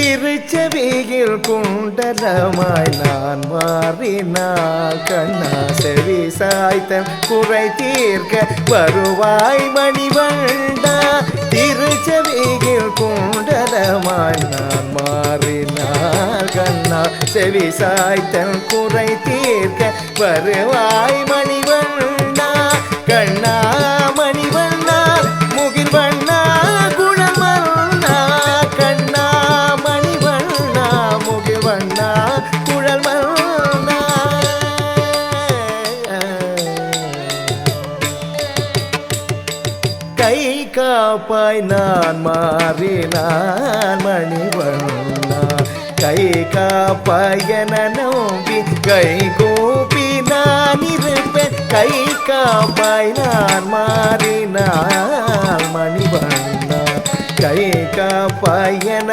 திருச்செவியில் குண்டலமாய் நான் மாறினால் கண்ணா செவி சாய்த்தன் குறை தீர்க்க வருவாய் மணிவண்டா. திருச்செவியில் குண்டலமாய் நான் மாறினால் கண்ணா செவி சாய்த்தன் குறை தீர்க்க வருவாய் மணிவண்டா. கண்ணா மணிவண்ணா முகில்வண்ணா குழல்வண்ணா. கண்ணா மணிவண்ணா முகில்வண்ணா குழல்வண்ணா. கை காப்பாய் நான் மாறினான் மணிவண்ணா. கை காப்பாய் என நோம்பி கை கூப்பி நான் இருப்பேன். கை காப்பாய் நான் மாறினான் மணிவண்ணா. கை காப்பாய் என